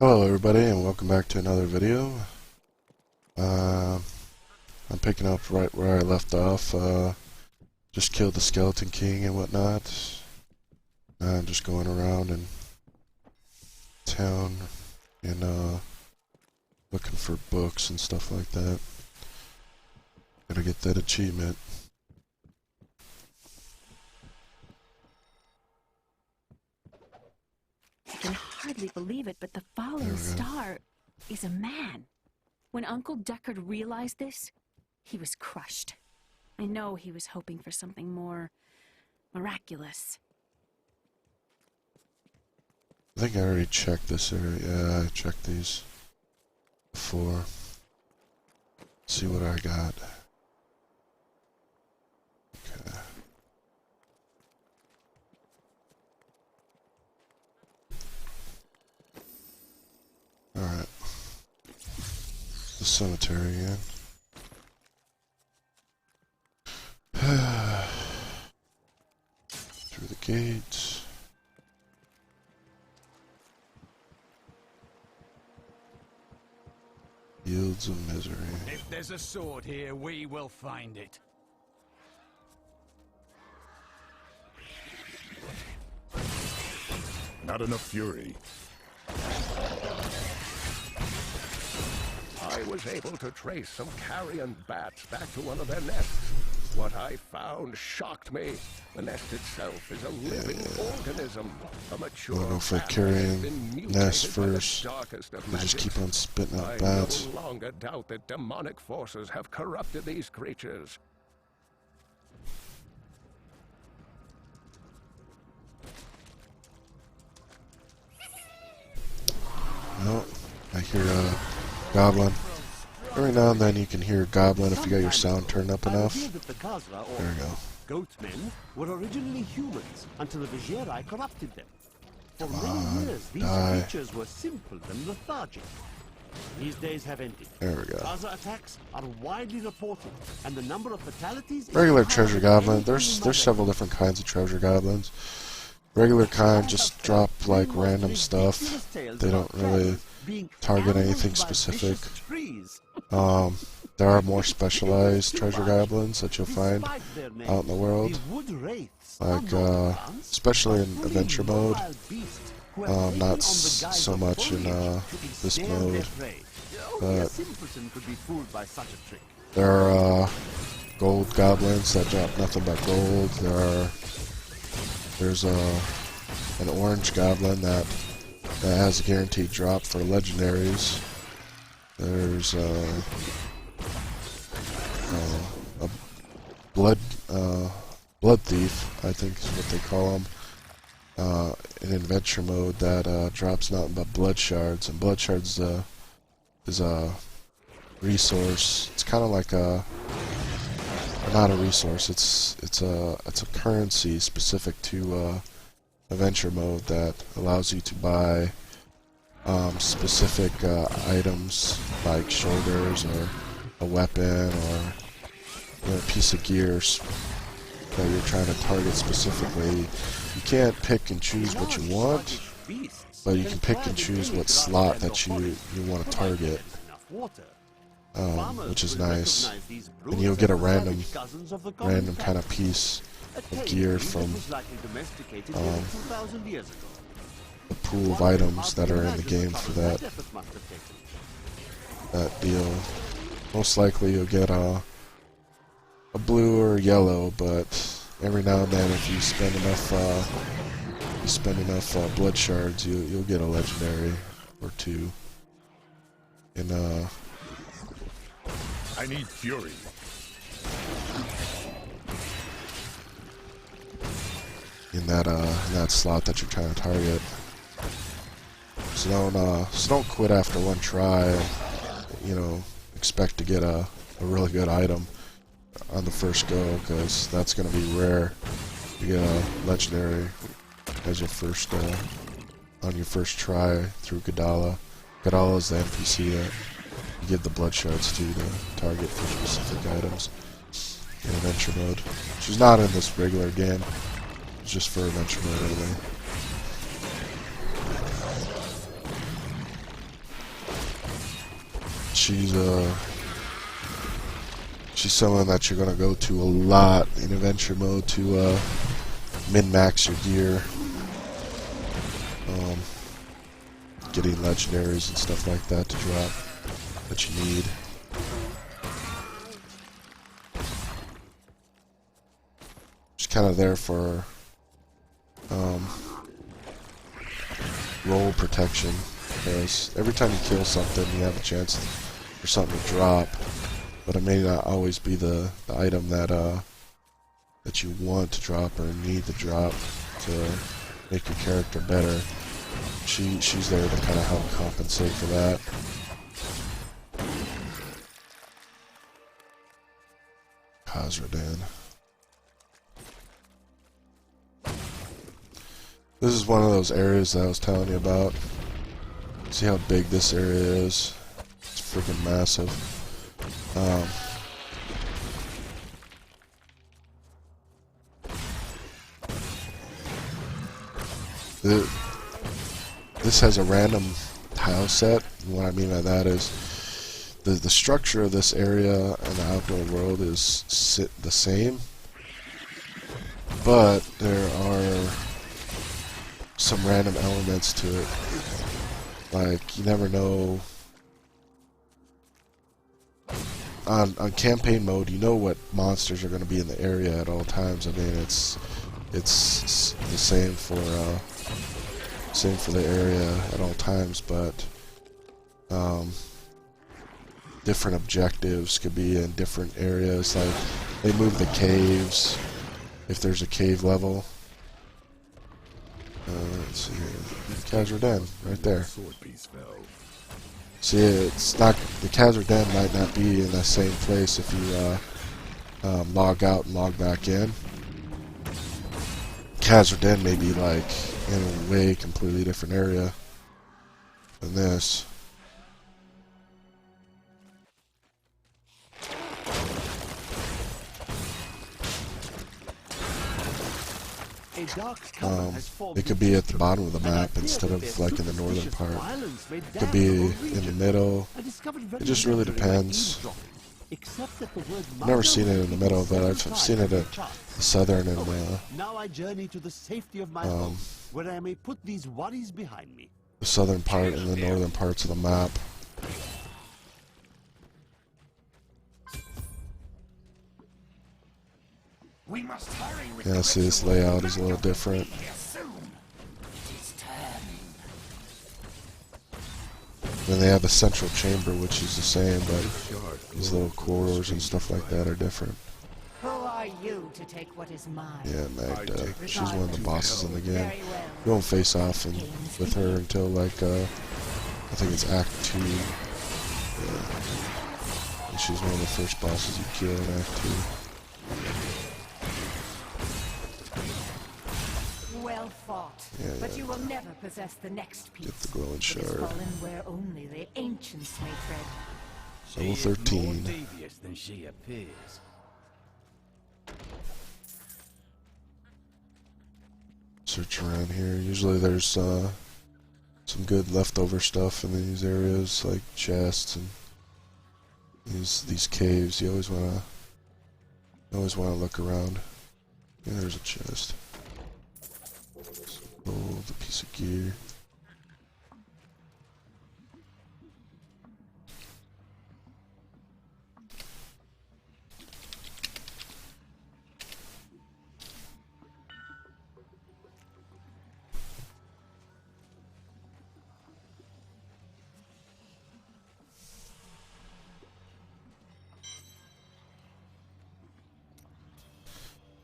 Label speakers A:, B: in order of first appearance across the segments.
A: Hello everybody and welcome back to another video. I'm picking up right where I left off. Just killed the Skeleton King and whatnot. I'm just going around in town and looking for books and stuff like that. Gotta get that achievement.
B: I can hardly believe it, but the fallen star is a man. When Uncle Deckard realized this, he was crushed. I know he was hoping for something more miraculous.
A: I think I already checked this area. Yeah, I checked these before. See what I got. Okay. Alright. The cemetery again. Through the gates. Fields of misery.
C: If there's a sword here, we will find it.
D: Not enough fury.
E: I was able to trace some carrion bats back to one of their nests. What I found shocked me. The nest itself is a living organism. A mature
A: I'll go for
E: bat
A: carrion
E: has been mutated
A: nest
E: by the
A: first.
E: darkest of
A: They just
E: magics.
A: keep on spitting out
E: I
A: bats.
E: no longer doubt that demonic forces have corrupted these creatures.
A: No, I hear a goblin. Every now and then you can hear a goblin if you got your sound turned up enough. There we go.
F: Goatmen were originally humans until the Vigieri corrupted them. For
A: Come
F: many
A: on,
F: years, these
A: die.
F: creatures were simple and lethargic. These days have ended.
A: There we go.
F: Gaza attacks are widely reported, and the number of fatalities is
A: Regular
F: higher
A: treasure
F: than
A: goblin.
F: anything
A: There's
F: imaginable.
A: several different kinds of treasure goblins. Regular kind just drop like random stuff. They don't really target anything specific. There are more specialized treasure goblins that you'll find out in the world, like especially in adventure mode. Not so much in this mode, but there are gold goblins that drop nothing but gold. There's an orange goblin that has a guaranteed drop for legendaries. There's a blood thief, I think is what they call him, in adventure mode that drops nothing but blood shards, and blood shards is a resource. It's kind of like not a resource. It's a currency specific to adventure mode that allows you to buy specific items like shoulders or a weapon or a piece of gear that you're trying to target specifically. You can't pick and choose what you want, but you can pick and choose what slot that you want to target, which is nice. And you'll get a random kind of piece of gear from the pool of items that are in the game for that deal. Most likely you'll get a blue or yellow, but every now and then if you spend enough blood shards, you'll get a legendary or two. And
D: I need fury.
A: in that slot that you're trying to target. So don't quit after one try. You know, expect to get a really good item on the first go, because that's going to be rare to get a legendary as your first on your first try through Gadala. Gadala is the NPC that you give the blood shards to target for specific items in adventure mode, which is not in this regular game. It's just for adventure mode only. she's someone that you're gonna go to a lot in adventure mode to min-max your gear, getting legendaries and stuff like that to drop that you need. Just kind of there for roll protection, because every time you kill something you have a chance for something to drop, but it may not always be the item that that you want to drop or need to drop to make your character better. She's there to kind of help compensate for that. Khazradan. This is one of those areas that I was telling you about. See how big this area is? It's freaking massive. This has a random tile set, and what I mean by that is the structure of this area and the outdoor world is the same, but there are some random elements to it. Like, you never know. On campaign mode, you know what monsters are going to be in the area at all times. I mean, it's the same for the area at all times, but different objectives could be in different areas. Like, they move the caves if there's a cave level. Let's see here. Khazradan, right there. See, it's not, the Khazradan might not be in that same place if you log out and log back in. Khazradan may be like in a way completely different area than this. It could be at the bottom of the map instead of like in the northern part. It could be in the middle. It just really depends. I've never seen it in the middle, but I've seen it at the southern and
F: now I journey to the safety of my home, where I may put these worries behind me.
A: the southern part and the northern parts of the map. Yeah, see, this layout is a little different. Then they have a central chamber, which is the same, but these little corridors and stuff like that are different.
G: Who are you to take what is mine?
A: Yeah, Magda. She's one of the bosses in the game. You won't face off with her until, like, I think it's Act 2. Yeah. And she's one of the first bosses you kill in Act 2.
G: Well fought.
A: Yeah,
G: but
A: yeah.
G: you will never possess the next piece.
A: Get the glowing
G: It
A: shard.
G: has fallen where only the ancients may tread.
A: Level 13.
C: More devious than she appears.
A: Search around here. Usually there's some good leftover stuff in these areas, like chests and these caves. You always wanna look around. Yeah, there's a chest. Gold, a piece of gear.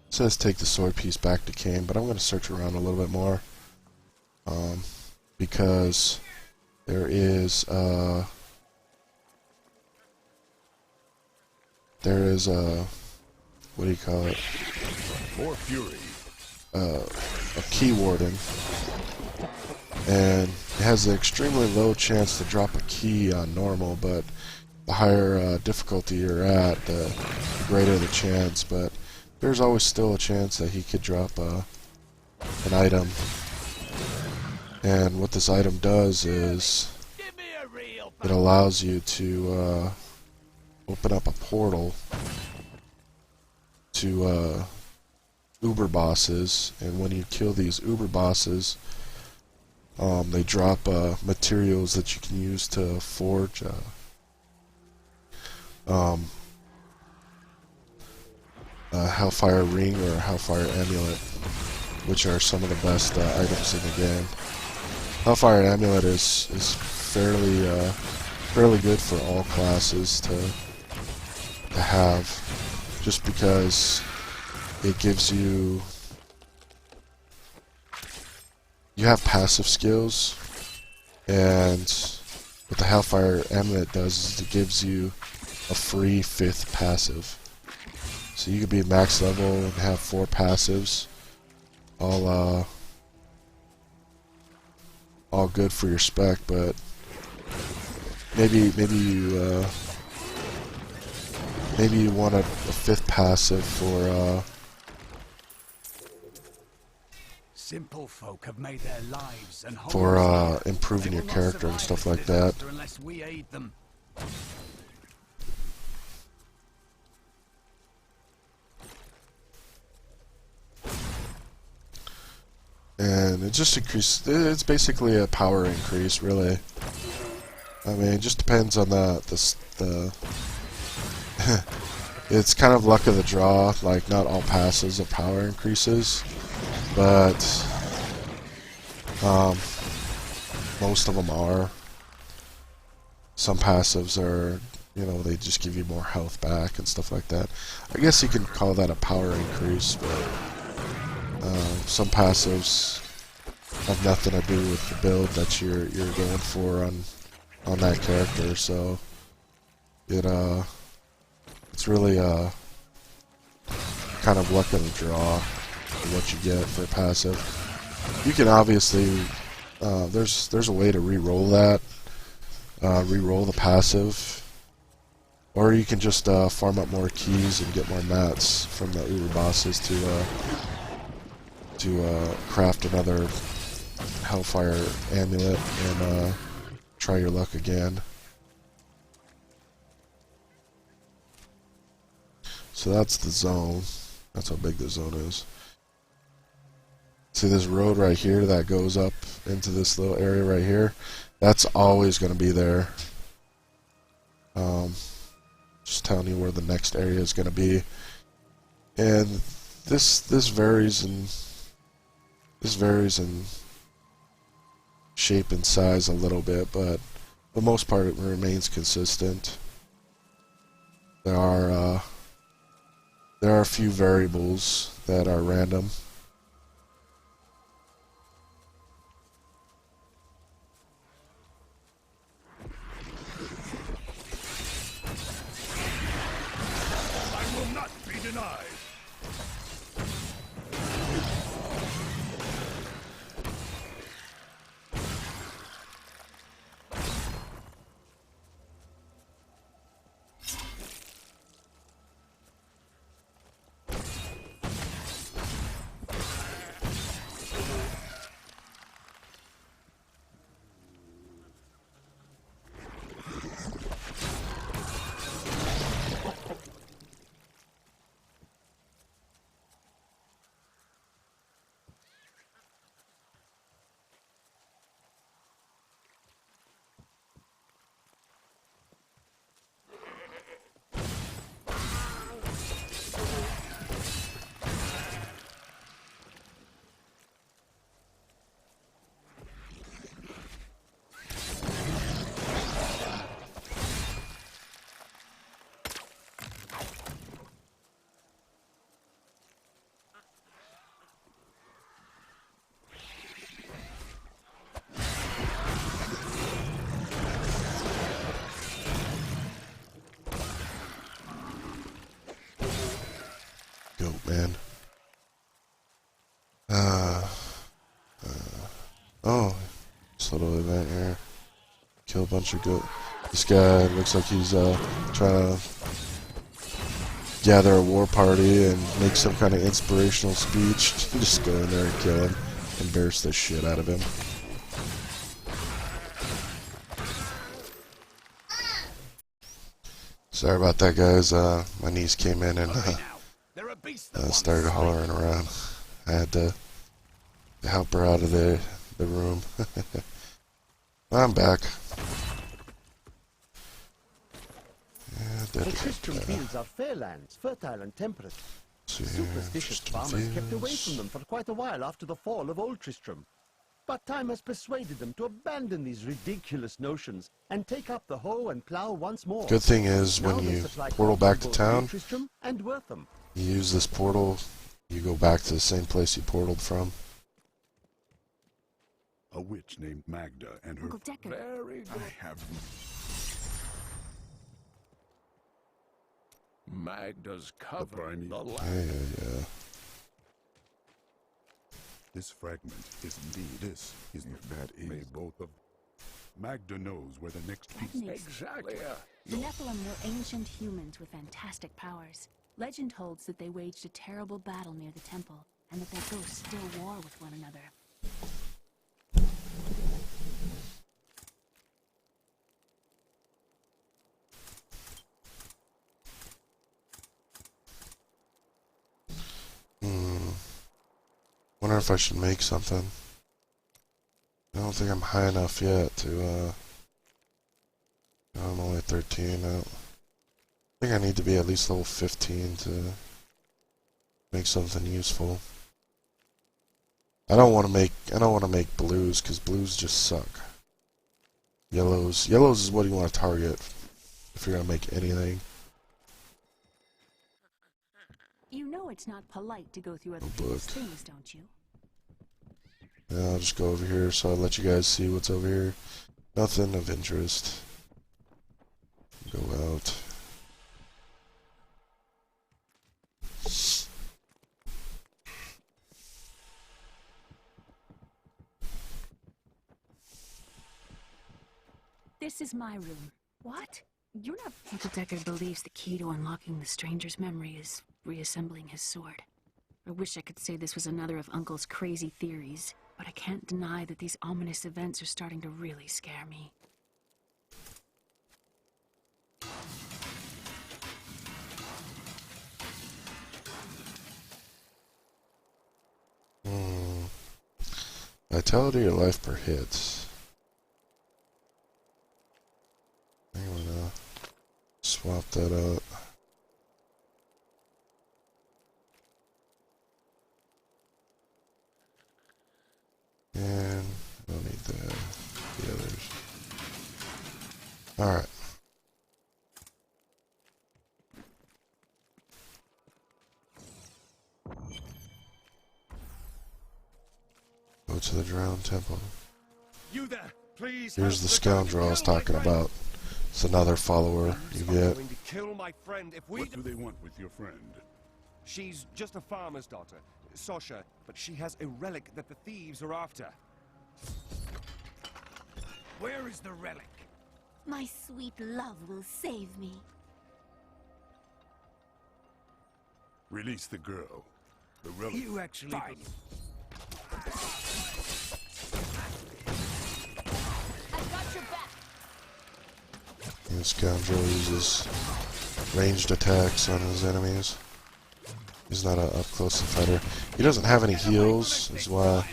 A: It says take the sword piece back to Cain, but I'm going to search around a little bit more. Because there is a what do you call it?
D: More fury.
A: A key warden, and it has an extremely low chance to drop a key on normal, but the higher difficulty you're at, the greater the chance. But there's always still a chance that he could drop an item. And what this item does is it allows you to open up a portal to uber bosses, and when you kill these uber bosses, they drop materials that you can use to forge a Hellfire Ring or a Hellfire Amulet, which are some of the best items in the game. Hellfire Amulet is fairly good for all classes to have, just because it gives you have passive skills, and what the Hellfire Amulet does is it gives you a free 5th passive. So you could be max level and have 4 passives, all good for your spec, but maybe you want a 5th passive for
C: Simple folk have made their lives and
A: improving your character and stuff like that.
C: Unless we aid them.
A: And it just increases. It's basically a power increase, really. I mean, it just depends on the it's kind of luck of the draw. Like, not all passes of power increases, but most of them are. Some passives are, you know, they just give you more health back and stuff like that. I guess you can call that a power increase, but some passives have nothing to do with the build that you're going for on that character. So it's really kind of luck of the draw for what you get for a passive. You can obviously there's a way to re-roll that, re-roll the passive, or you can just farm up more keys and get more mats from the uber bosses to craft another Hellfire Amulet and try your luck again. So that's the zone. That's how big the zone is. See this road right here that goes up into this little area right here? That's always going to be there. Just telling you where the next area is going to be. And this varies in shape and size a little bit, but for the most part it remains consistent. There are a few variables that are random.
E: I will not be denied.
A: Goat man. Oh, this little event here. Kill a bunch of goat. This guy looks like he's trying to gather a war party and make some kind of inspirational speech. Just go in there and kill him. Embarrass the shit out of him. Sorry about that, guys. My niece came in and
C: Hurry now. There are beasts that want
A: started
C: sleep.
A: hollering around. I had to help her out of the room. I'm back.
F: The Tristram fields are fair lands, fertile and temperate. Superstitious farmers kept away from them for quite a while after the fall of Old Tristram. But time has persuaded them to abandon these ridiculous notions and take up the hoe and plow once more.
A: Good thing is,
F: Now
A: when
F: they
A: you
F: supply
A: portal
F: crops
A: back to
F: both
A: town,
F: Old Tristram and Wortham.
A: you use this portal, you go back to the same place you portaled from.
D: A witch named Magda and her...
B: Uncle Deckard.
E: Very good.
D: I have...
E: Magda's cover
D: Primeval.
E: the
A: Yeah,
E: land.
A: yeah.
D: This fragment is indeed this. Is if that is... May both of... Magda knows where the next
B: That
D: piece...
B: makes
E: Exactly.
B: The Nephilim were ancient humans with fantastic powers. Legend holds that they waged a terrible battle near the temple, and that their ghosts still war with one another.
A: Wonder if I should make something. I don't think I'm high enough yet to, I'm only 13. I think I need to be at least level 15 to make something useful. I don't want to make blues, because blues just suck. Yellows is what you want to target if you're gonna make anything.
B: You know it's not polite to go through other
A: book.
B: people's things, don't you?
A: Yeah, I'll just go over here so I'll let you guys see what's over here. Nothing of interest. Go out.
B: This is my room. What? You're not... Uncle Deckard believes the key to unlocking the stranger's memory is reassembling his sword. I wish I could say this was another of Uncle's crazy theories, but I can't deny that these ominous events are starting to really scare me.
A: Vitality or life per hit? I'm gonna swap that out. And I don't need the others. Alright. Go to the drowned temple.
H: You there, please.
A: Here's the scoundrel I was talking about. It's another follower you get.
H: Going to kill my friend if we.
D: What do they want with your friend?
H: She's just a farmer's daughter, Sasha, but she has a relic that the thieves are after.
C: Where is the relic?
I: My sweet love will save me.
D: Release the girl. The relic.
C: You actually...
B: I've got your back.
A: The scoundrel uses ranged attacks on his enemies. He's not an up-close fighter. He doesn't have any heals, is why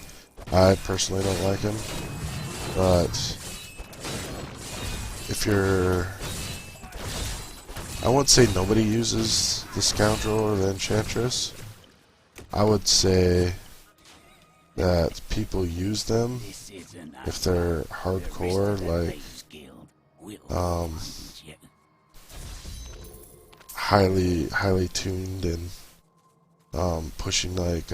A: I personally don't like him. But if you're... I won't say nobody uses the scoundrel or the enchantress. I would say that people use them if they're hardcore, like highly tuned and pushing like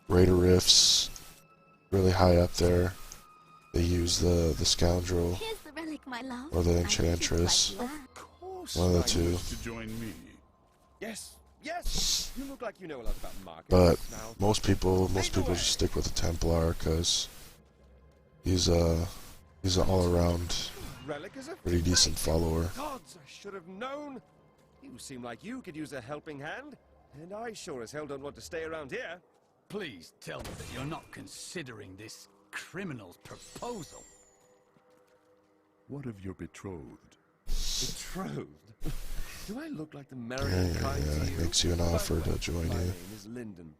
A: Raider Rifts really high up there. They use the scoundrel
I: Here's the relic, my love.
A: or the
I: I think it's
A: enchantress.
I: like that.
H: Of course.
A: One of the
H: I-
A: two.
D: To join me.
H: Yes, yes. You look like you know a lot about markets.
A: But
H: now.
A: most people just stick with the Templar because he's an all-around
H: Relic is a
A: pretty decent follower.
H: Gods, I should have known. You seem like you could use a helping hand, and I sure as hell don't want to stay around here.
C: Please tell me that you're not considering this criminal's proposal.
D: What of your betrothed?
H: Betrothed? Do I look like the marrying kind to
A: He
H: you?
A: makes you an offer to join
H: My
A: you.
H: name is Lyndon.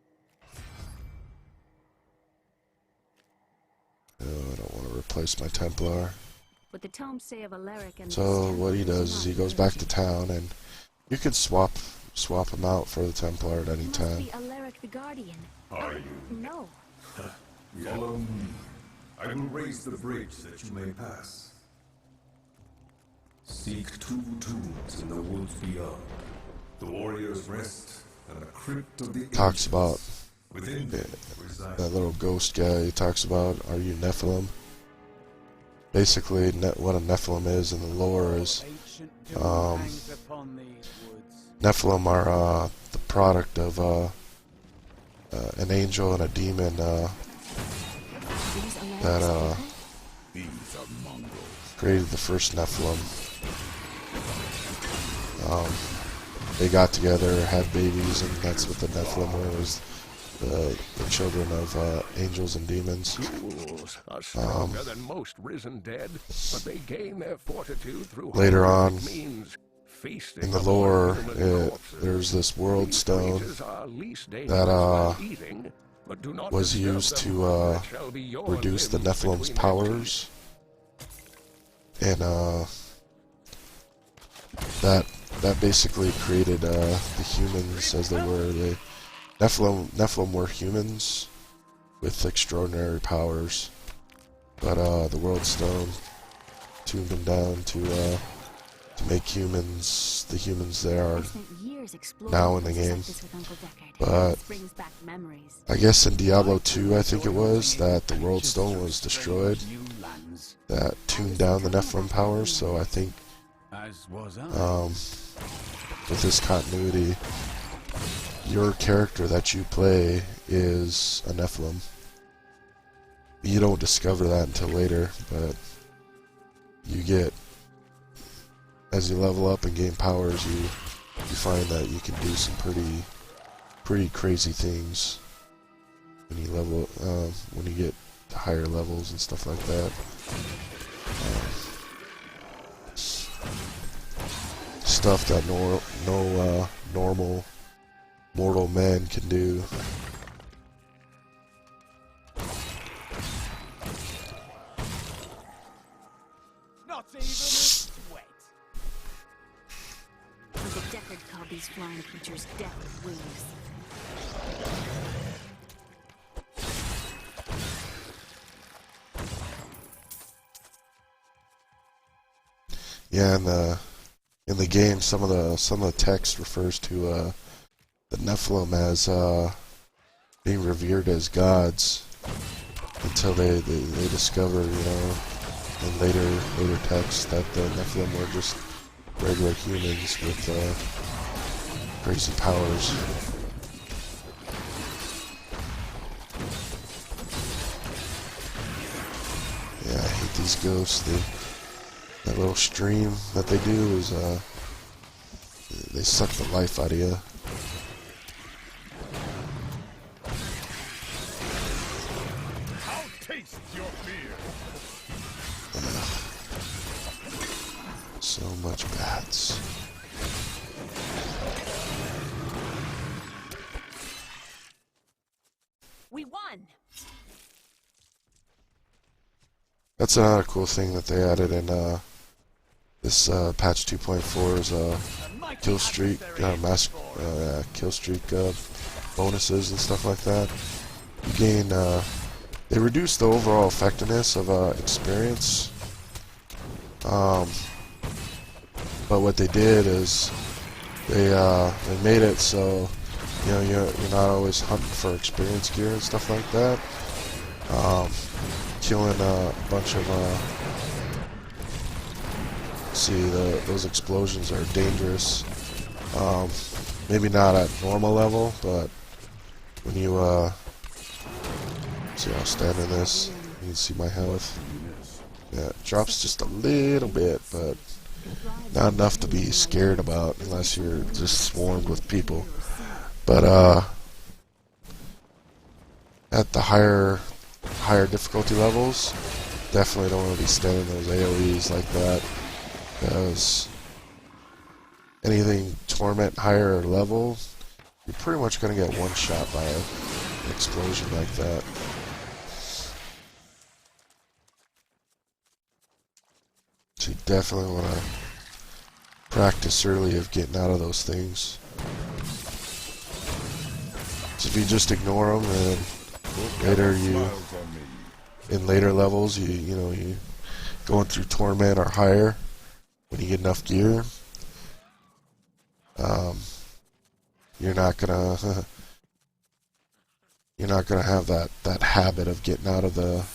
A: Oh, I don't want to replace my Templar.
B: What the tomes say of Alaric and
A: So what he does is he goes back to town, and you can swap him out for the Templar at any
B: Must
A: time.
B: be Alaric the Guardian.
D: Are you?
B: No.
D: Follow me. I will raise the bridge that you may pass. Seek 2 tombs in the woods beyond. The warrior's rest and the crypt of the
A: Talks about
D: within them reside.
A: that little ghost guy. He talks about, are you Nephilim? Basically, what a Nephilim is in the lore is Nephilim are the product of an angel and a demon that
D: These are mongrels.
A: created the first Nephilim. They got together, had babies, and that's what the Nephilim were, was the children of angels and demons.
E: Ghouls are stronger than most risen dead, but they gain their fortitude through
A: Later
E: horrific
A: on,
E: means. Feasting
A: in the
E: upon
A: lore,
E: human corpses.
A: there's this world
E: These
A: stone
E: creatures are least dangerous
A: that
E: when eating, but do not
A: was
E: disturb
A: used
E: them,
A: to
E: or it shall be your
A: reduce the
E: limbs
A: Nephilim's
E: between their
A: powers, and that basically created the humans as they were. The Nephilim were humans with extraordinary powers, but the world stone tuned them down to make humans the humans they are now in the game. But I guess in Diablo 2, I think it was, that the world stone was destroyed, that tuned down the Nephilim powers. So I think with this continuity, your character that you play is a Nephilim. You don't discover that until later, but you get, as you level up and gain powers, you find that you can do some pretty crazy things when you level when you get to higher levels and stuff like that. Stuff that no normal mortal man can do.
C: Not even a sweat.
B: Uncle Deckard called these flying creatures death wings.
A: Yeah, in the game, some of the text refers to the Nephilim as being revered as gods until they discover, in later texts, that the Nephilim were just regular humans with crazy powers. Yeah, I hate these ghosts. That little stream that they do is they suck the life out of you.
D: I'll taste your fear.
A: So much bats.
B: We won.
A: That's another cool thing that they added in this patch 2.4 is kill streak, kill streak bonuses and stuff like that. You gain. They reduced the overall effectiveness of experience. But what they did is they made it so you're not always hunting for experience gear and stuff like that. Killing a bunch of those explosions are dangerous. Maybe not at normal level, but when you see, I'll stand in this. You can see my health. Yeah, it drops just a little bit, but not enough to be scared about unless you're just swarmed with people. But at the higher difficulty levels, definitely don't want to be standing those AoEs like that, because anything torment higher level, you're pretty much gonna get one shot by an explosion like that. So you definitely want to practice early of getting out of those things. So if you just ignore them, then later in later levels, you going through torment or higher, when you get enough gear, you're not gonna have that habit of getting out of those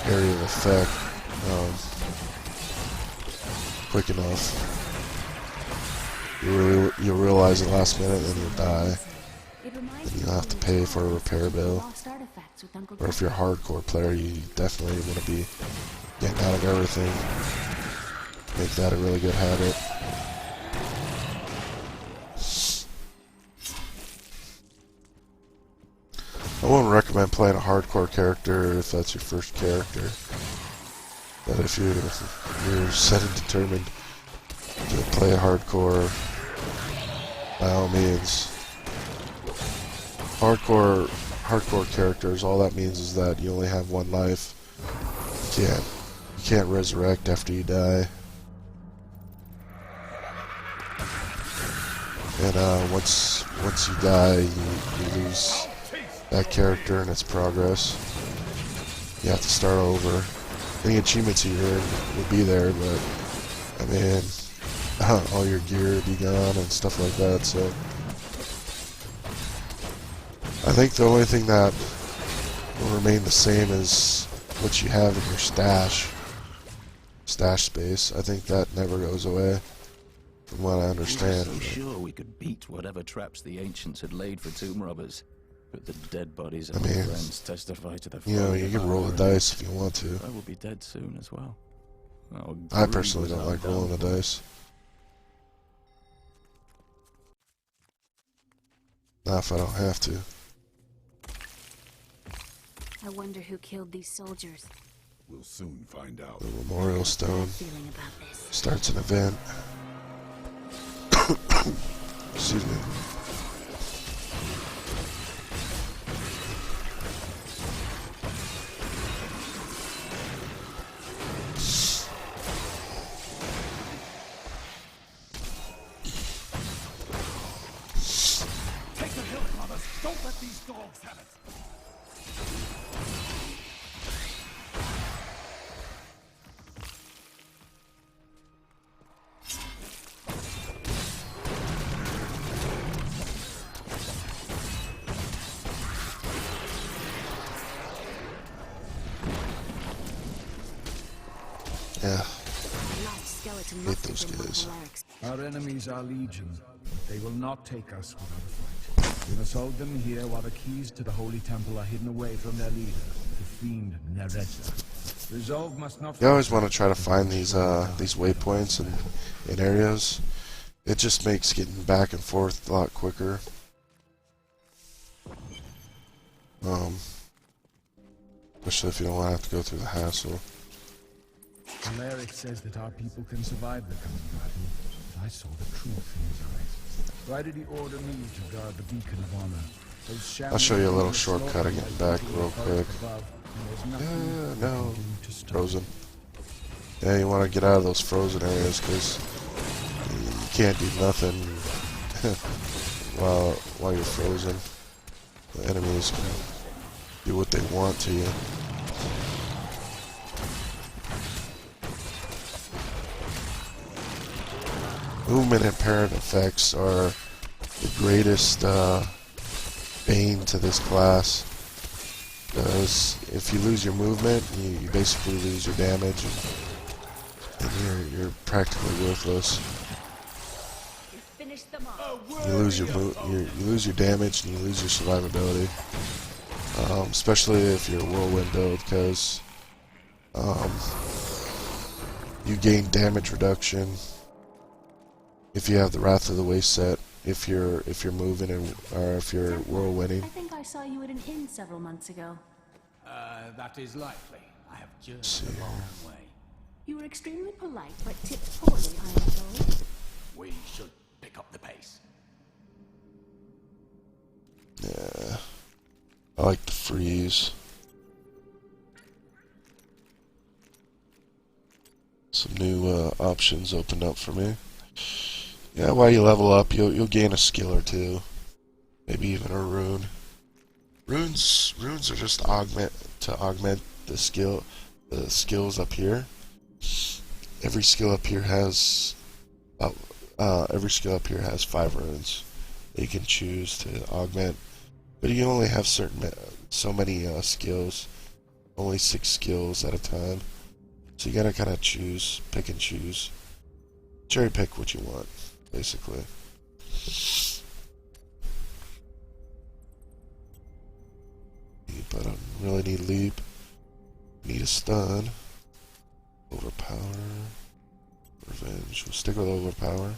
A: area of effect quick enough. You'll realize at the last minute, and then you'll die. And you'll have to pay for a repair bill. Or if you're a hardcore player, you definitely want to be getting out of everything. Make that a really good habit. I wouldn't recommend playing a hardcore character if that's your first character. But if you're set and determined to play a hardcore, by all means. Hardcore characters, all that means is that you only have one life. You can't resurrect after you die. And once you die, you lose that character and its progress. You have to start over. Any achievements you earn will be there, but I mean, all your gear will be gone and stuff like that. So I think the only thing that will remain the same is what you have in your stash space. I think that never goes away, from what I understand.
J: We were so sure we could beat whatever traps the ancients had laid for tomb robbers, but the dead bodies of my friends testify to the fact.
A: You can roll the dice if you want to.
J: I will be dead soon as well.
A: I personally don't like rolling the dice. Not if I don't have to.
B: I wonder who killed these soldiers.
D: We'll soon find out.
A: The memorial stone starts an event. Excuse me.
C: Take the hill, brothers. Don't let these dogs have it.
A: Yeah. Hate those guys.
C: Our enemies are legion. They will not take us without a fight. We must hold them here while the keys to the Holy Temple are hidden away from their leader, the fiend Nereza. Resolve must not.
A: You always want to try to find these waypoints in areas. It just makes getting back and forth a lot quicker. Especially if you don't want to have to go through the hassle.
C: Alaric says that our people can survive the coming battle, but I saw the truth in his eyes. Why did he order me to guard the beacon of honor?
A: I'll show you a little shortcut of getting back real quick. No. Frozen. Yeah, you want to get out of those frozen areas because you can't do nothing while you're frozen. The enemies can do what they want to you. Movement impairment effects are the greatest bane to this class, because if you lose your movement, you basically lose your damage, and you're practically worthless. You lose your damage and you lose your survivability, especially if you're a whirlwind build, because you gain damage reduction if you have the Wrath of the Waste set, if you're moving or if you're whirlwinding.
B: I think I saw you at an inn several months ago.
C: That is likely. I have just a long way.
B: You were extremely polite, but tipped poorly, I am told.
J: We should pick up the pace.
A: Yeah. I like the freeze. Some new options opened up for me. Yeah, while you level up, you'll gain a skill or two. Maybe even a rune. Runes are just augment the skills up here. Every skill up here has 5 runes that you can choose to augment, but you only have so many skills, only 6 skills at a time. So you gotta kind of pick and choose, cherry pick what you want, basically. But I don't really need leap. Need a stun. Overpower. Revenge. We'll stick with overpower.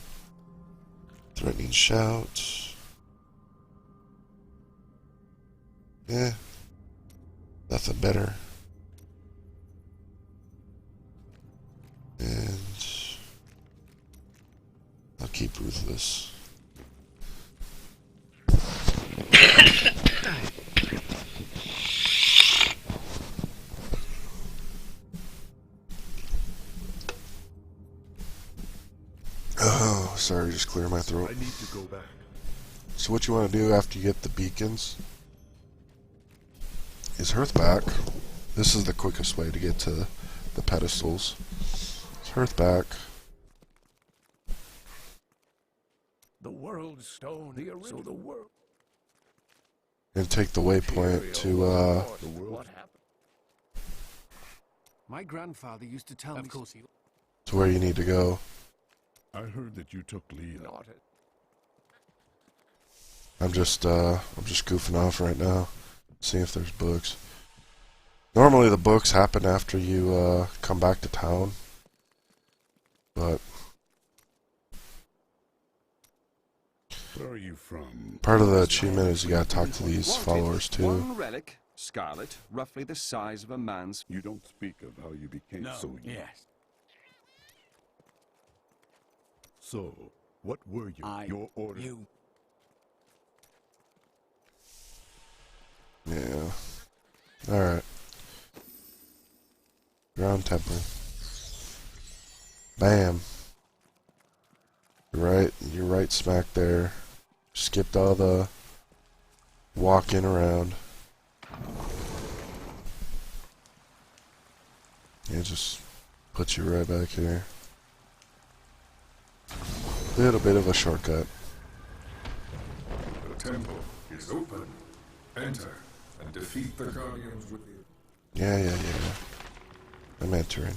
A: Threatening shout. Yeah. Nothing better. And I'll keep ruthless. Oh, sorry, just clear my throat.
D: I need to go back.
A: So what you want to do after you get the beacons is Hearthback. This is the quickest way to get to the pedestals. It's Hearthback.
E: The world's stone, the original, so the world.
A: And take the waypoint to
E: What happened?
H: My grandfather used to tell me. Of course he.
A: to where you need to go.
D: I heard that you took Leah.
E: Not it.
A: I'm just goofing off right now, seeing if there's books. Normally the books happen after you come back to town, but
D: Where are you from?
A: part of the achievement is you gotta talk to these followers too.
H: One relic, scarlet, roughly the size of a man's.
D: You don't speak of how you became so young.
J: Yes.
D: So, what were you? Your order?
J: You.
A: Yeah. Alright. Ground temple. Bam. You're right smack there. Skipped all the walking around. Yeah, just puts you right back here. Little bit of a shortcut.
K: The temple is open. Enter and defeat the guardians with you.
A: Yeah. I'm entering.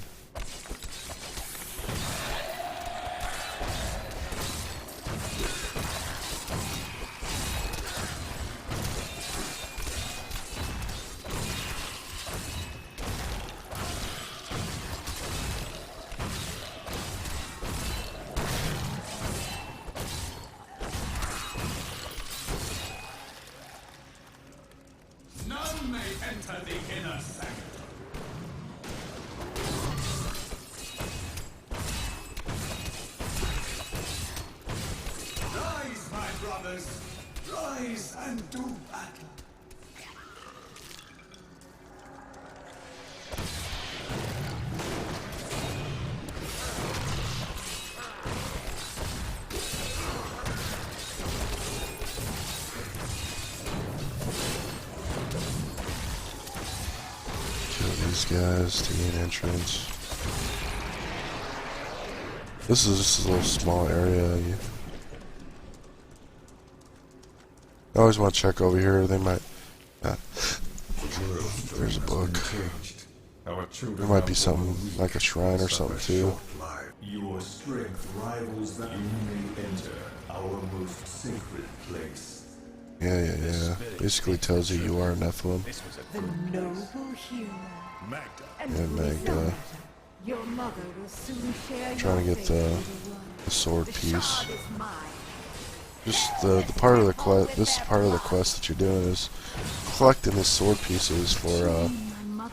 K: None may enter the inner sanctum. Rise, my brothers. Rise and do battle.
A: These guys to gain entrance. This is just a little small area. You always want to check over here. They might. There's a book. There might be something like a shrine or something too.
K: Your strength rivals that. You may enter our most sacred place.
A: Yeah. Basically tells you you are a Nephilim.
G: The noble hero.
D: Magda.
G: And
A: Magda.
G: Your mother will soon share
A: Trying to
G: your
A: get
G: fate,
A: the
G: little one.
A: sword
G: The
A: piece.
G: shard is mine.
A: Just the part of the quest. This part of the quest that you're doing is collecting the sword pieces for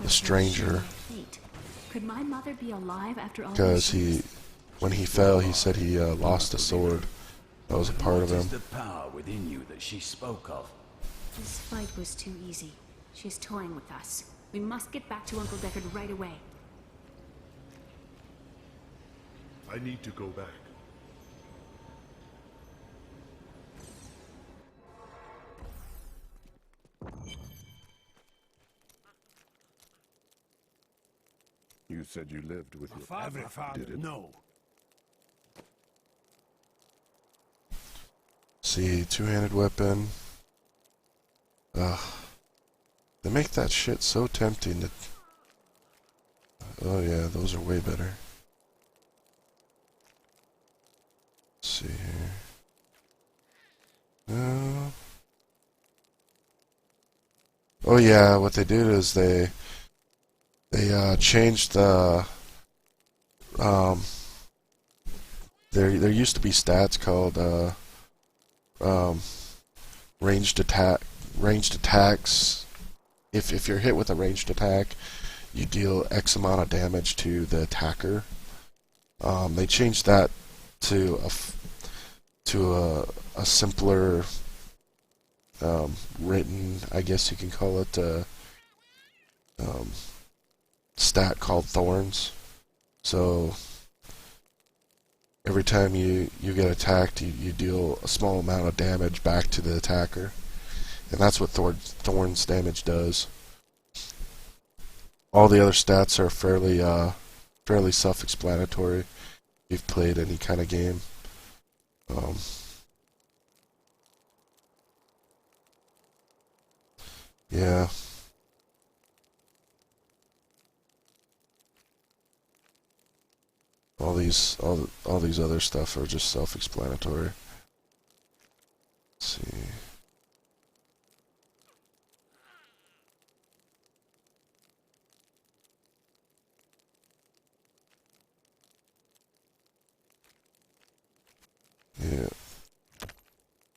A: the stranger.
B: Could my mother be alive after all
A: because
B: these years?
A: when he fell, he said he lost a sword. That was a part of
J: What
A: him.
J: is the power within you that she spoke of?
B: This fight was too easy. She's toying with us. We must get back to Uncle Deckard right away.
K: I need to go back.
D: You said you lived with your
C: Father,
D: Did it?
C: no.
A: See, two-handed weapon. Ugh. They make that shit so tempting to... Oh yeah, those are way better. Let's see here. No. Oh yeah, what they did is they changed the there used to be stats called ranged attacks. If you're hit with a ranged attack, you deal X amount of damage to the attacker. They changed that to a simpler written, I guess you can call it, stat called thorns. So every time you get attacked, you deal a small amount of damage back to the attacker, and that's what thorns damage does. All the other stats are fairly self-explanatory if you've played any kind of game. Yeah. All these other stuff are just self-explanatory. Let's see. Yeah.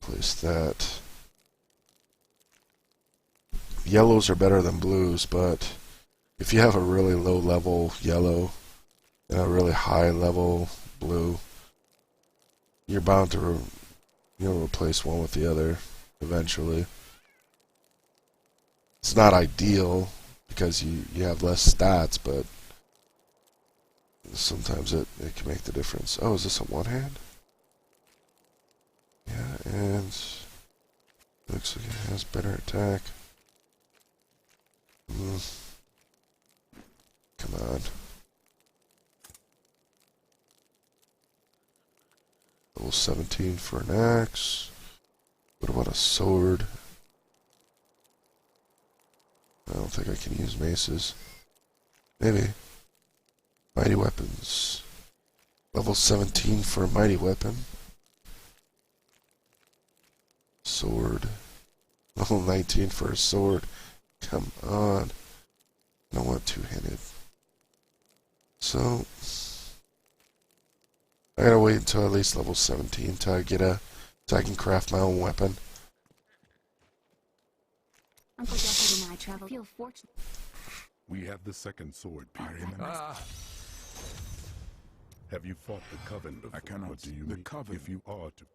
A: Place that. Yellows are better than blues, but if you have a really low level yellow and a really high level blue, you're bound to replace one with the other eventually. It's not ideal because you have less stats, but sometimes it can make the difference. Oh, is this a one-hand? Yeah, and looks like it has better attack. Come on. Level 17 for an axe. What about a sword? I don't think I can use maces. Maybe. Mighty weapons. Level 17 for a mighty weapon. Sword. Level 19 for a sword. Come on. I don't want two-handed. So I gotta wait until at least level 17 till I can craft my own weapon.
B: Uncle Deckard and I traveled. I feel fortunate.
D: We have the second sword, Peter. Have you fought the Coven before?
K: I cannot.
D: What do you
K: The
D: mean?
K: Coven.
D: If you are to...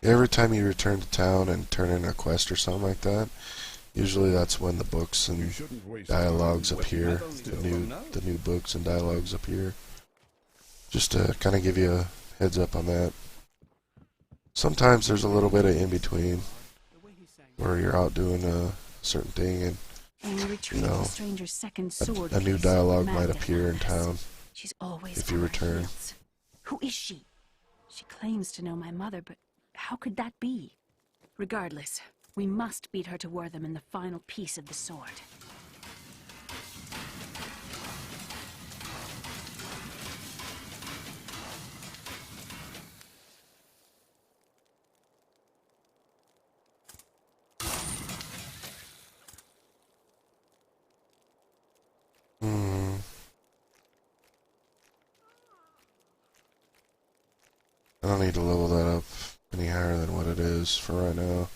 A: Every time you return to town and turn in a quest or something like that, usually that's when the books and dialogues appear. The new books and dialogues appear. Just to kind of give you a heads up on that. Sometimes there's a little bit of in between where you're out doing a certain thing and
B: the stranger's second sword
A: a new
B: piece.
A: dialogue might
B: Magda
A: appear in
B: found us.
A: town
B: She's always
A: if you
B: on her
A: return.
B: heels. Who is she? She claims to know my mother, but how could that be? Regardless, we must beat her to Wortham in the final piece of the sword.
A: don't need to level that up any higher than what it is for right now.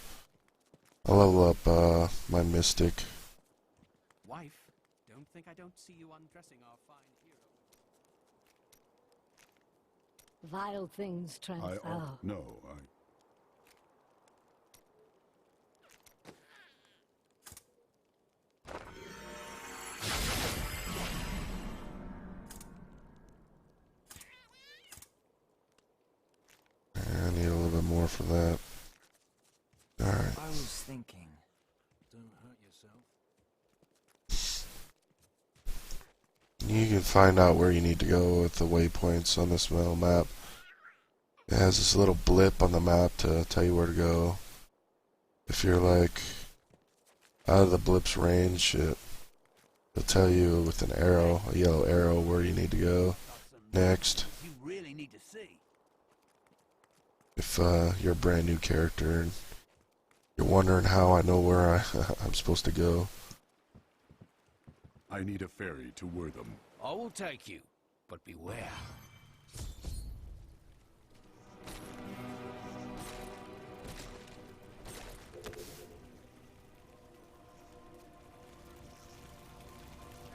A: I'll level up my Mystic.
L: Wife, don't think I don't see you undressing our fine hero.
M: Vile things transpire.
D: No,
A: I need a little bit more for that. Alright.
L: I was thinking, don't hurt yourself.
A: You can find out where you need to go with the waypoints on this metal map. It has this little blip on the map to tell you where to go. If you're like out of the blip's range, it'll tell you with an arrow, a yellow arrow, where you need to go next.
L: You really need to see.
A: If you're a brand new character and you're wondering how I know where I'm supposed to go.
D: I need a ferry to Wortham.
L: I will take you, but beware.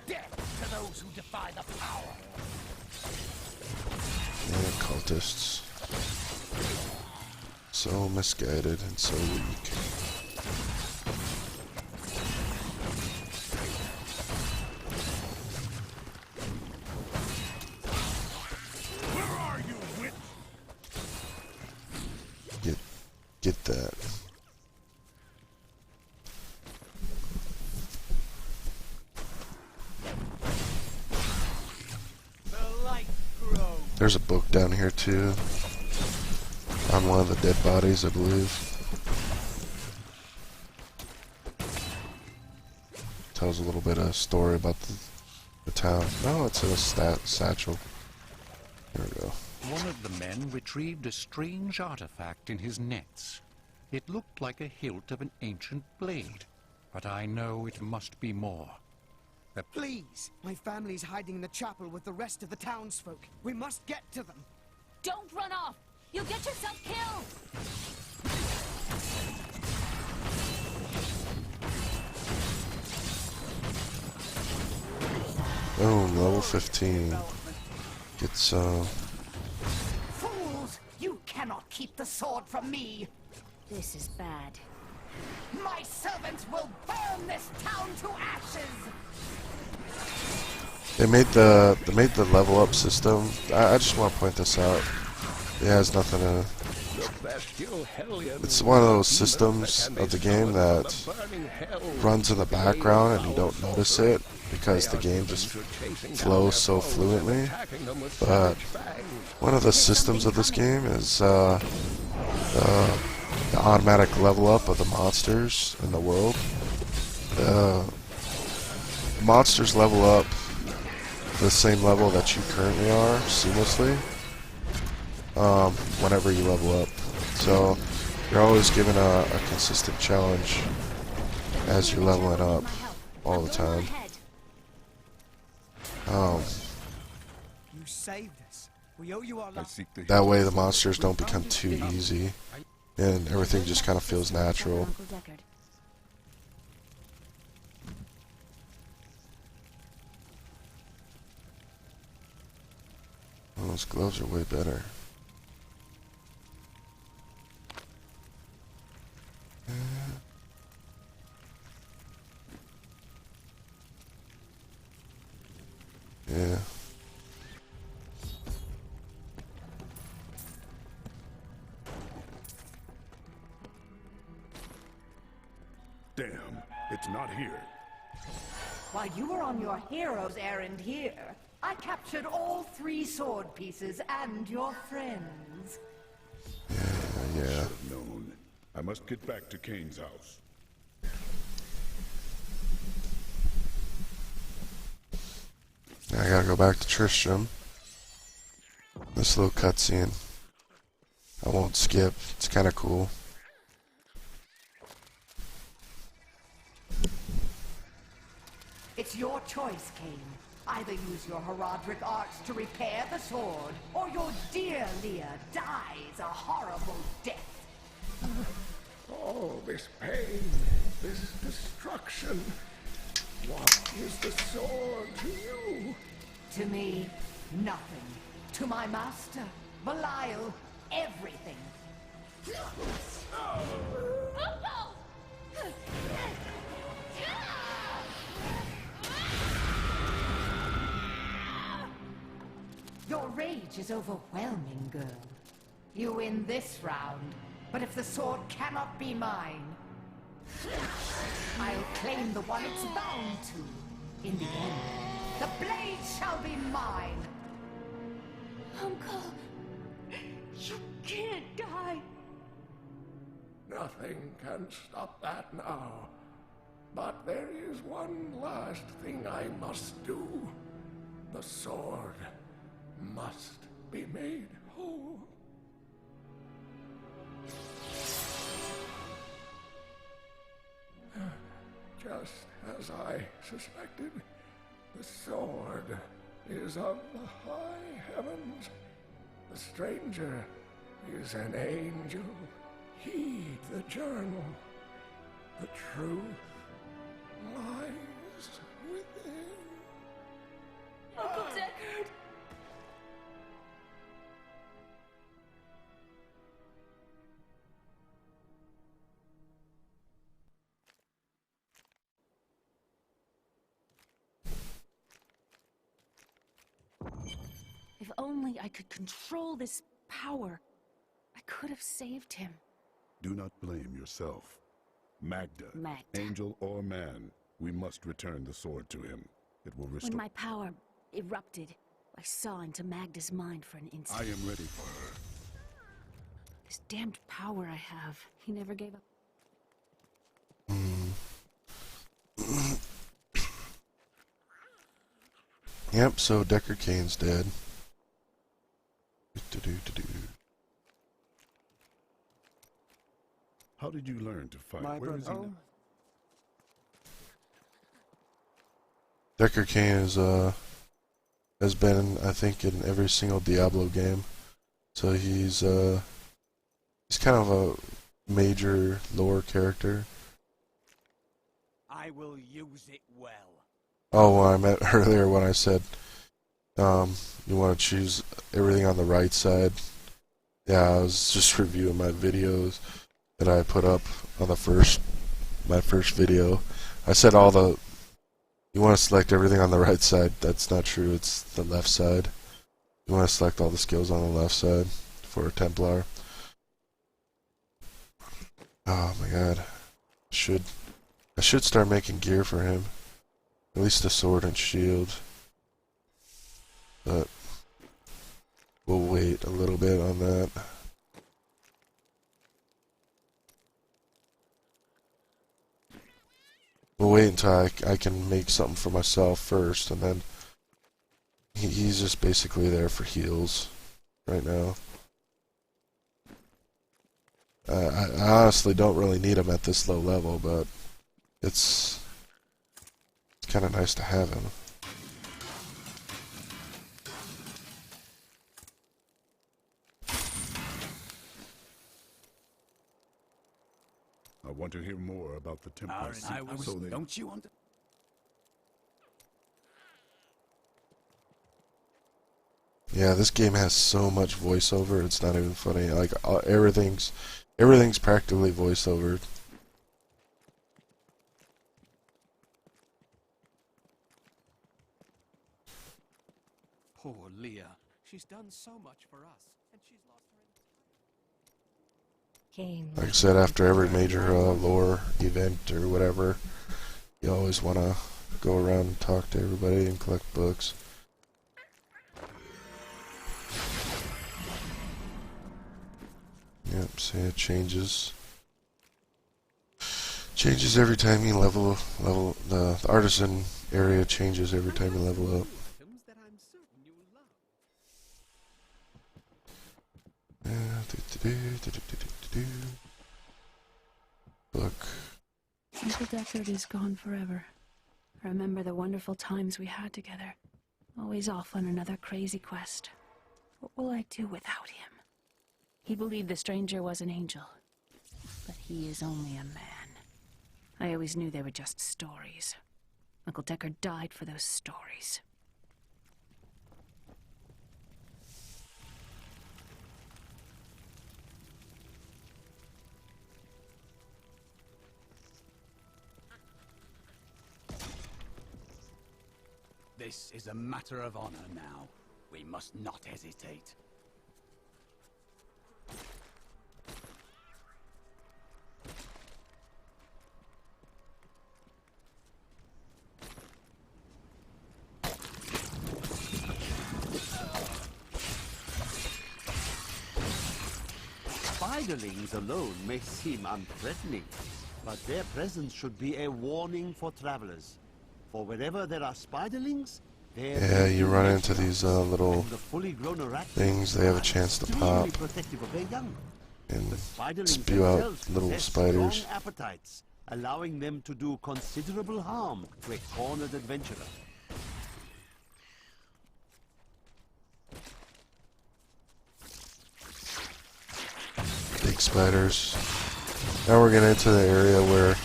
L: Death to those who defy the power.
A: And cultists. So misguided and so weak.
D: Where are you, witch?
A: Get that. There's a book down here too. On one of the dead bodies, I believe. Tells a little bit of story about the town. No, it's in a satchel. There we go.
N: One of the men retrieved a strange artifact in his nets. It looked like a hilt of an ancient blade, but I know it must be more.
O: Please! My family's hiding in the chapel with the rest of the townsfolk. We must get to them.
B: Don't run off! You'll get yourself killed!
A: Boom, level 15. Get some.
G: Fools! You cannot keep the sword from me!
B: This is bad.
G: My servants will burn this town to ashes!
A: They made the level up system. I just want to point this out. It has nothing to. It's one of those systems of the game that runs in the background and you don't notice it because the game just flows so fluently. But one of the systems of this game is the automatic level up of the monsters in the world. Monsters level up the same level that you currently are seamlessly whenever you level up. So you're always given a consistent challenge as you're leveling up all the time.
O: You saved us. We owe you our life.
A: That way the monsters don't become too easy and everything just kind of feels natural. Oh, those gloves are way better. Yeah.
D: Damn, it's not here.
G: While you were on your hero's errand here, I captured all 3 sword pieces and your friends.
A: Yeah.
D: Should have known. I must get back to Kane's house.
A: I gotta go back to Tristram. This little cutscene. I won't skip. It's kind of cool.
G: It's your choice, Kane. Either use your Herodric arts to repair the sword, or your dear Leah dies a horrible death.
E: All this pain, this destruction. What is the sword to you?
G: To me, nothing. To my master, Belial, everything. Your rage is overwhelming, girl. You win this round, but if the sword cannot be mine, I'll claim the one it's bound to. In the end, the blade shall be mine.
I: Uncle, you can't die.
E: Nothing can stop that now. But there is one last thing I must do. The sword must be made whole. Just as I suspected, the sword is of the high heavens. The stranger is an angel. Heed the journal. The truth lies within.
I: Uncle Deckard!
B: If only I could control this power, I could have saved him.
D: Do not blame yourself. Magda, angel or man, we must return the sword to him. It will restore...
B: When my power erupted, I saw into Magda's mind for an instant.
D: I am ready for her.
B: This damned power I have, he never gave up.
A: Yep, so Deckard Cain's dead.
D: How did you learn to fight?
H: My
D: Where is he
H: brother.
D: now?
A: Deckard Cain is has been, I think, in every single Diablo game. So he's kind of a major lore character.
L: I will use it well.
A: Oh, well, I meant earlier when I said you want to choose everything on the right side. Yeah, I was just reviewing my videos that I put up on my first video. I said you want to select everything on the right side. That's not true. It's the left side. You want to select all the skills on the left side for a Templar. Oh my god. I should start making gear for him. At least a sword and shield. But we'll wait a little bit on that. We'll wait until I can make something for myself first, and then he's just basically there for heals right now. I honestly don't really need him at this low level, but it's kind of nice to have him.
D: I want to hear more about the Templar secret.
L: Don't you want?
A: Yeah, this game has so much voiceover. It's not even funny. Like everything's practically voiceovered.
L: Poor Leah. She's done so much for us, and she's lost her.
M: Cain.
A: Like I said, after every major lore event or whatever, you always want to go around and talk to everybody and collect books. Yep, see it changes. Changes every time you level. The artisan area changes every time you level up. Book.
B: Uncle Deckard is gone forever. I remember the wonderful times we had together. Always off on another crazy quest. What will I do without him? He believed the stranger was an angel, but he is only a man. I always knew they were just stories. Uncle Deckard died for those stories.
P: This is a matter of honor now. We must not hesitate.
F: Spiderlings alone may seem unthreatening, but their presence should be a warning for travelers. For wherever there are spiderlings,
A: yeah, you run into these little things, they have a chance to pop and spew out little spiders.
F: Strong appetites, allowing them to do considerable harm to a cornered adventurer.
A: Big spiders. Now we're getting into the area where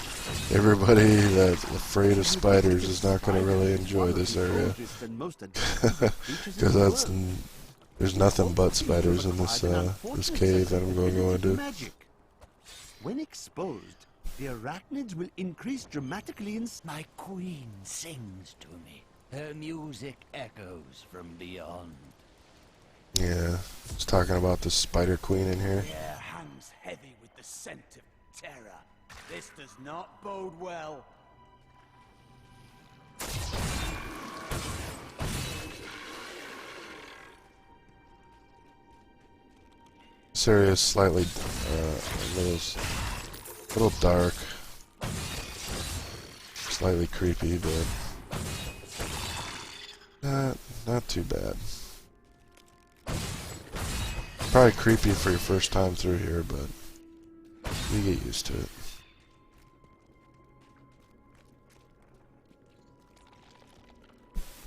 A: everybody that's afraid of spiders is not going to really enjoy this area. Because there's nothing but spiders in this this cave that I'm going to go into.
F: When exposed, the arachnids will increase dramatically in size.
P: My queen sings to me. Her music echoes from beyond.
A: Yeah, I was talking about the spider queen in here.
P: The air hangs heavy with the scent of terror. This does not bode well.
A: This area is slightly, a little dark, slightly creepy, but not too bad. Probably creepy for your first time through here, but you get used to it.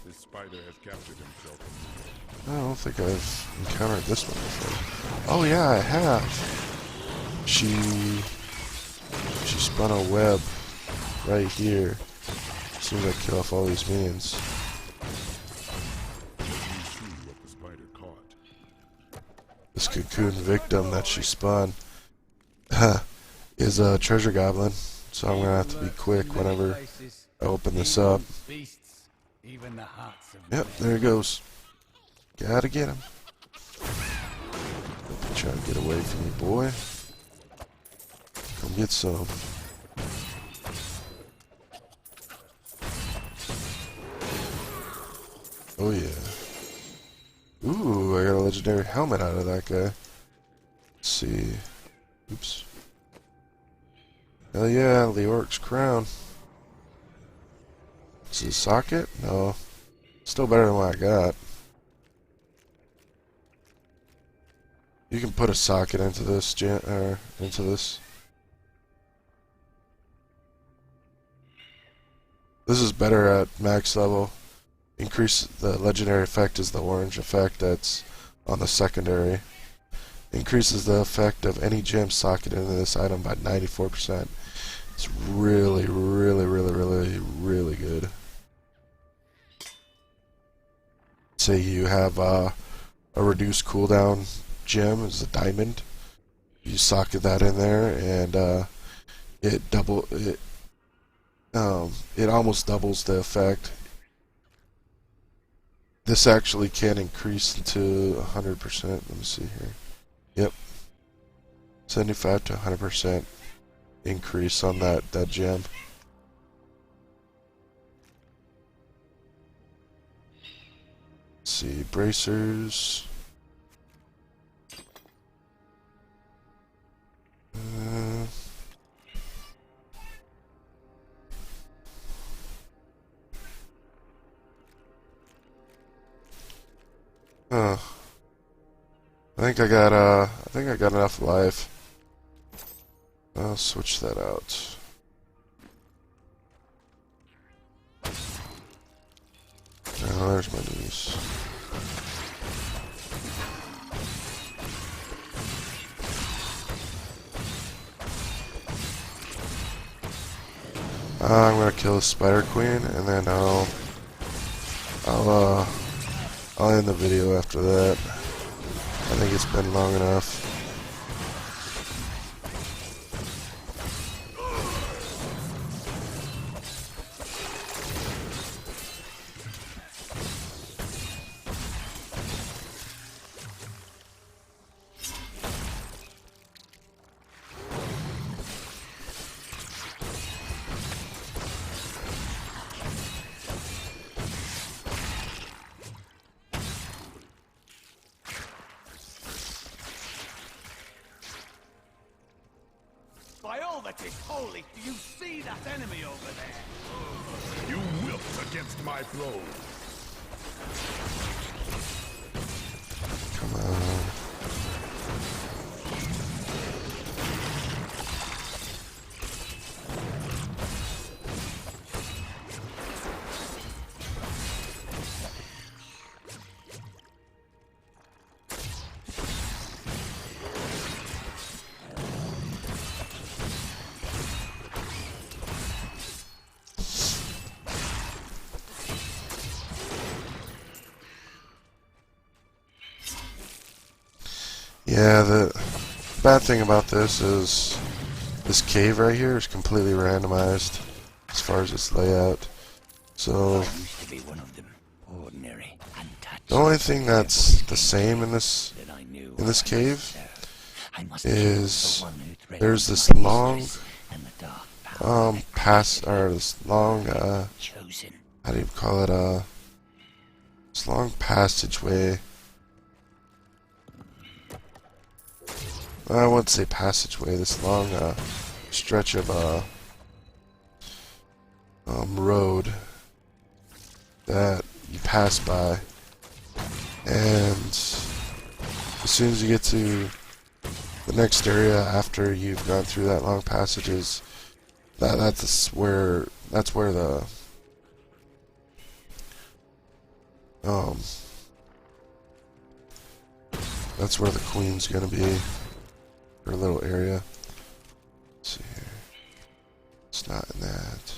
D: This spider has captured himself.
A: I don't think I've encountered this one before. Oh yeah, I have. She spun a web right here. As soon as I kill off all these minions. This cocoon victim that she spawned is a treasure goblin, so I'm gonna have to be quick whenever I open this up. Yep, there he goes. Gotta get him. Try to get away from me, boy. Come get some. Oh yeah. Ooh, I got a legendary helmet out of that guy. Let's see. Oops. Hell yeah, Leoric's crown. Is it a socket? No. Still better than what I got. You can put a socket into this, into this. This is better at max level. Increase the legendary effect is the orange effect that's on the secondary. Increases the effect of any gem socketed into this item by 94%. It's really, really, really, really, really good. Say you have a reduced cooldown gem is a diamond. You socket that in there, and it almost doubles the effect. This actually can increase to 100%. Let me see here. Yep, 75 to 100% increase on that gem. Let's see, bracers. I think I got enough life. I'll switch that out. Oh, there's my niece. I'm gonna kill the Spider Queen, and then I'll end the video after that. I think it's been long enough.
P: By all that is holy, do you see that enemy over there?
D: You wilt against my blow.
A: Come on. Yeah, the bad thing about this is this cave right here is completely randomized as far as its layout. So the only thing that's the same in this cave is there's this long this long how do you call it, this long passageway. I wouldn't say passageway, this long stretch of road that you pass by, and as soon as you get to the next area after you've gone through that long passages, that's where the that's where the queen's gonna be. Her little area. Let's see here. It's not in that.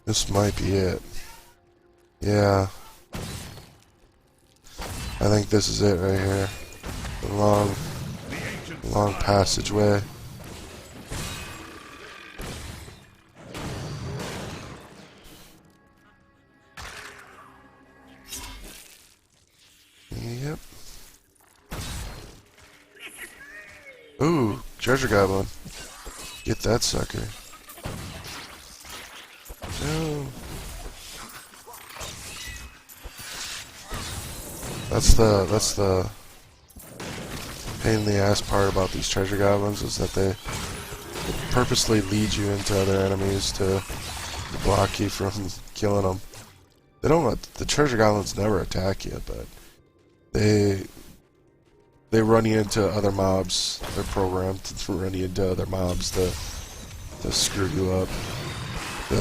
A: This might be it. Yeah. I think this is it right here. The long passageway. Yep. Ooh, treasure goblin. Get that sucker. No. That's the pain in the ass part about these treasure goblins, is that they purposely lead you into other enemies to block you from killing them. The treasure goblins never attack you, but they run you into other mobs. They're programmed to run you into other mobs to screw you up.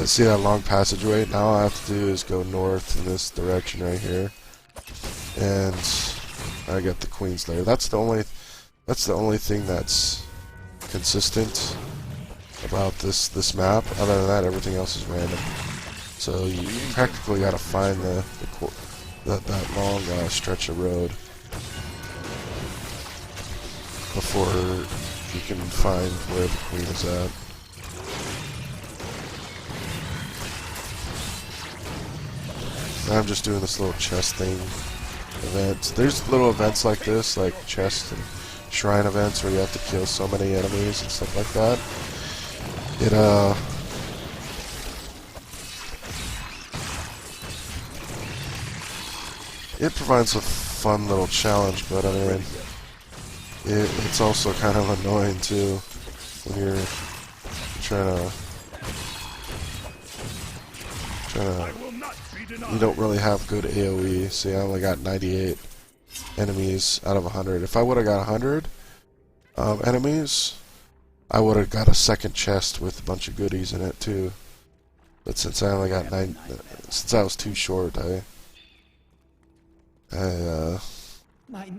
A: See that long passageway? Now all I have to do is go north in this direction right here. And I got the Queen's Lair. That's the only thing that's consistent about this map. Other than that, everything else is random. So you practically got to find that long stretch of road before you can find where the Queen is at. I'm just doing this little chest thing. Events. There's little events like this, like chest and shrine events, where you have to kill so many enemies and stuff like that. It provides a fun little challenge, but I mean, it's also kind of annoying too when you're trying to You don't really have good AoE. See, I only got 98 enemies out of 100. If I would have got 100 enemies, I would have got a second chest with a bunch of goodies in it too. But since I only got 9, since I was too short, I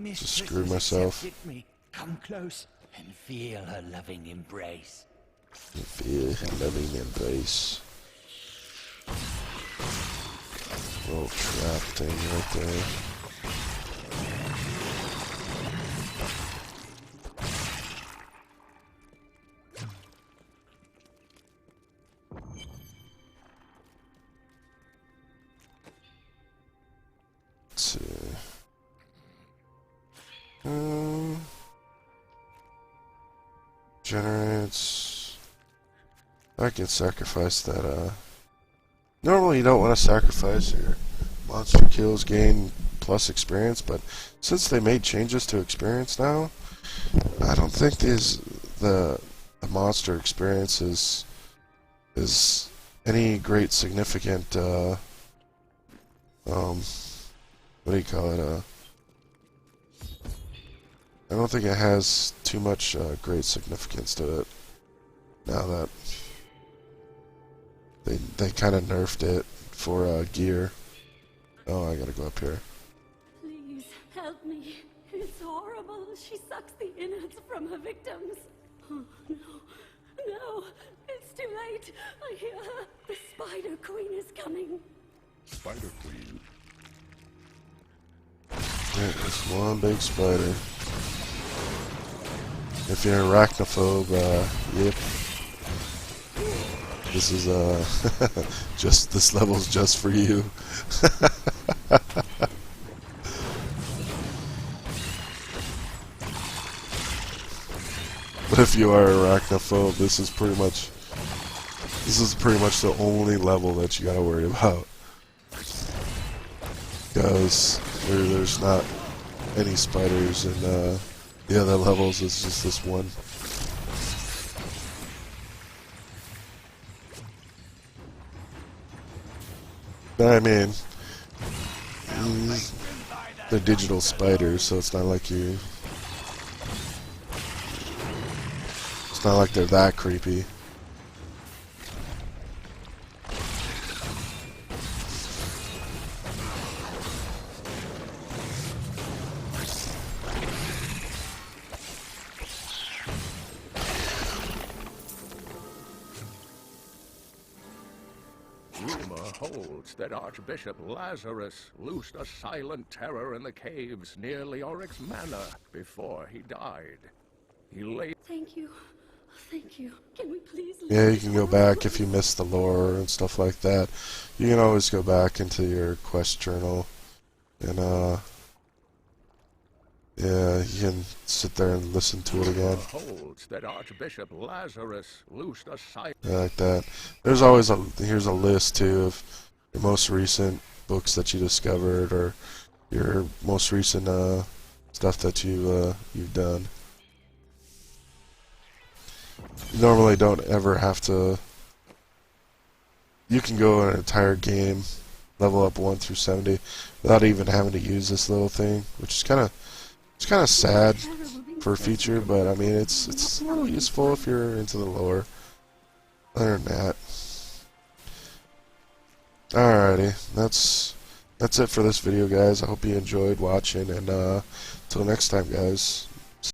A: just screwed myself.
P: Come close and feel her loving embrace.
A: Feel her loving embrace. Little trap thing right there. Let's see. Generates. I can sacrifice that. Normally you don't want to sacrifice your monster kills gain plus experience, but since they made changes to experience now, I don't think the monster experience is any great significant what do you call it? I don't think it has too much great significance to it now that they kind of nerfed it for gear. Oh, I gotta go up here.
I: Please help me. It's horrible. She sucks the innards from her victims. Oh, no. No. It's too late. I hear her. The Spider Queen is coming.
D: Spider Queen?
A: Yeah, it's one big spider. If you're an arachnophobe, yep. This is just this level's just for you. But if you are arachnophobe, this is pretty much the only level that you gotta worry about. Because there's not any spiders in the other levels, it's just this one. But I mean, they're digital spiders, so it's not like you. It's not like they're that creepy.
E: Rumor holds that Archbishop Lazarus loosed a silent terror in the caves near Leoric's manor before he died. He lay.
I: Thank you. Thank you. Can we please leave?
A: Yeah, you can go back if you missed the lore and stuff like that. You can always go back into your quest journal and yeah, you can sit there and listen to it again.
E: Holds that Archbishop Lazarus loosed a silent.
A: Yeah, like that. There's always here's a list too of your most recent books that you discovered or your most recent stuff that you've done. You normally don't ever have to. You can go an entire game, level up 1 through 70, without even having to use this little thing, which is kind of sad for a feature, but I mean it's a little useful if you're into the lore. Other than that, alrighty, that's it for this video, guys. I hope you enjoyed watching, and till next time, guys.